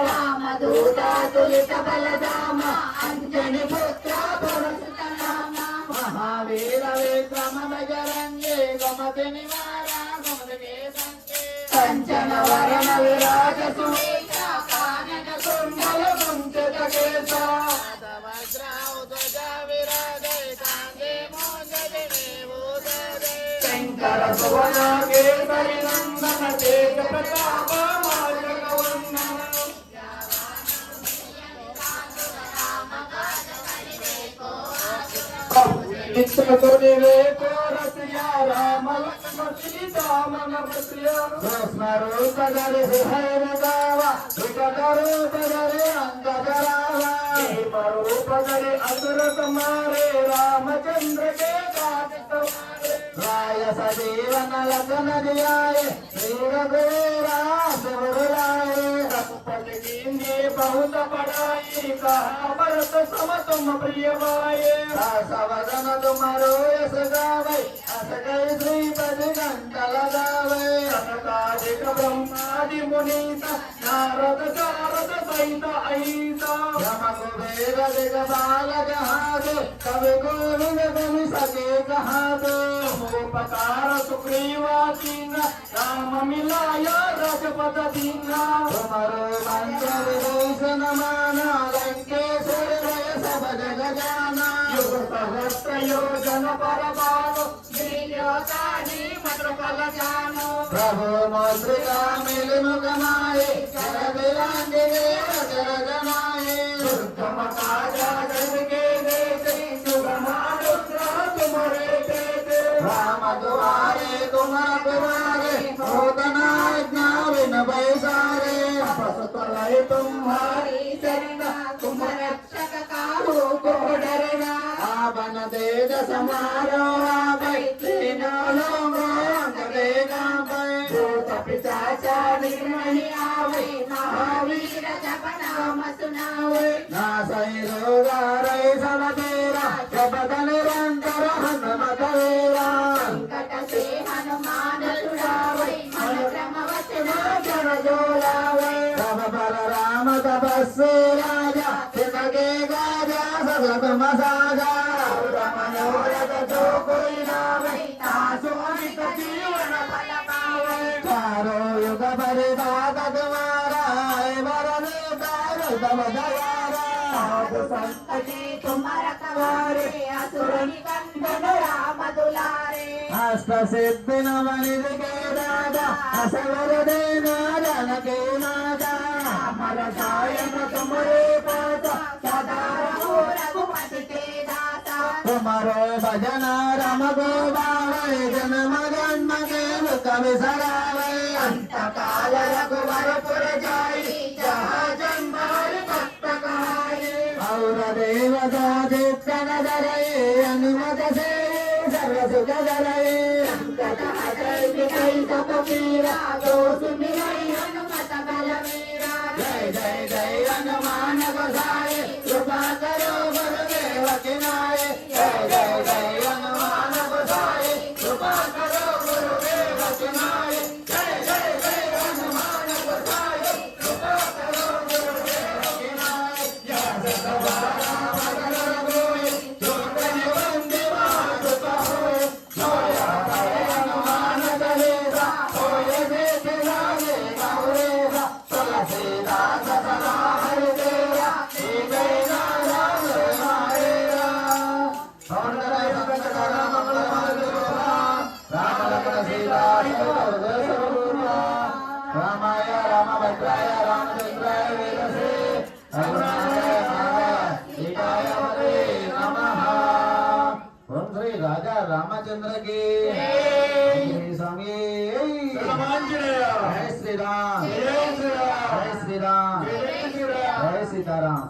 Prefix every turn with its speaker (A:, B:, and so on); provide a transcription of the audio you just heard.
A: రామదూత తులిత బలరామ అంజని పుత్ర పరశురామ మహావీర విక్రమ బజరంగే గమతి నివార గమతి సంకే కంచన వరణ విరాజ సువేశ కానన కుండల కుంచత కేశ వజ్రావ ధ్వజ విరాజయ కాంగే మోదదే నేవోదదే శంకర సువన కేసరి నందన తేజ ప్రతాప रामचंद्र के राय सजीवन लगन दियाय श्री रघुवीरा बहुत पढ़ाई कहा भरत सम तुम प्रिय माये सवदन तुम्हारो यश गावे अस गए श्रीपद घंट लगावे सनकादिक ब्रह्मादि मुनीता नारद सारद सहित अहिता यम कुबेर दिगपाल जहादे कवि गोविंद बन सके कहादे उपकार सुग्रीवा दीना राम मिलाया रजपत दीना तुम्हारो मंत्र विभूषण माना लंकेश्वर भय सब जग जाना युग सहस्त्र योजन पर भानु लील्योताहि मधुर फल जानो प्रभु मुद्रिका मिल मुख माहे कर बिलांगिनी कर जनाए दुर्गम काजा जग के देश सुगम अनुग्रह तुम्हारे तेज राम दुआरे तुम रखवारे होतना विन बैसारे पशुतलय तुम्हारी शरण तुम रक्षक काहू को डरना आवन तेज समारो आबै तीनों लोगों अंग देगा बै भूत पिशाच निर्महि आवे महावीर जप नाम सुनावे नासै रोग हरै सब तेरा जपत निरंतर हनुमत वीरा संकट से हनुमान छुड़ावे मन क्रम वचन जन जोलावे तब बल राम तपस्वी राजा तिनके गाजा सगत मसाजा मनोरथ जो कोई नावे तासु अमित जीवन फल पावे चारों युग परिपात तुम्हारा वरने तार तब दयारा साधु संतति तुम रखवारे असुर निकंदन राम दुलारे अष्ट सिद्धि नवनिध के दादा असवर देना जनके नादा अमर सायन तुमरे पाता सदा रहो रघुपति के दाता तुम्हारो भजन रम गोबावे जन्म जन्म के मुख विसरावे अंत काल रघुवरपुर जाई जहाँ जन्माल भक्त कहाई और देवता चित्त नजरे अनुमत से सर्व सुख जरे संकट हटै विकै सब पीरा जो सुमिरै हनुमत बलवीरा जय जय जय हनुमान गोसाई कृपा करो गुरुदेव की नाय जय जय जय हनुमान गोसाई कृपा करो गुरुदेव की नाय जय जय जय हनुमान गोसाई कृपा करो गुरुदेव की नाय जय रामाय रामभद्राय रामचंद्राय वेदसे सीताय नमः। ओम श्री राजा रामचंद्र की जय स्वामी जय श्री राम जय श्री राम जय सीताराम।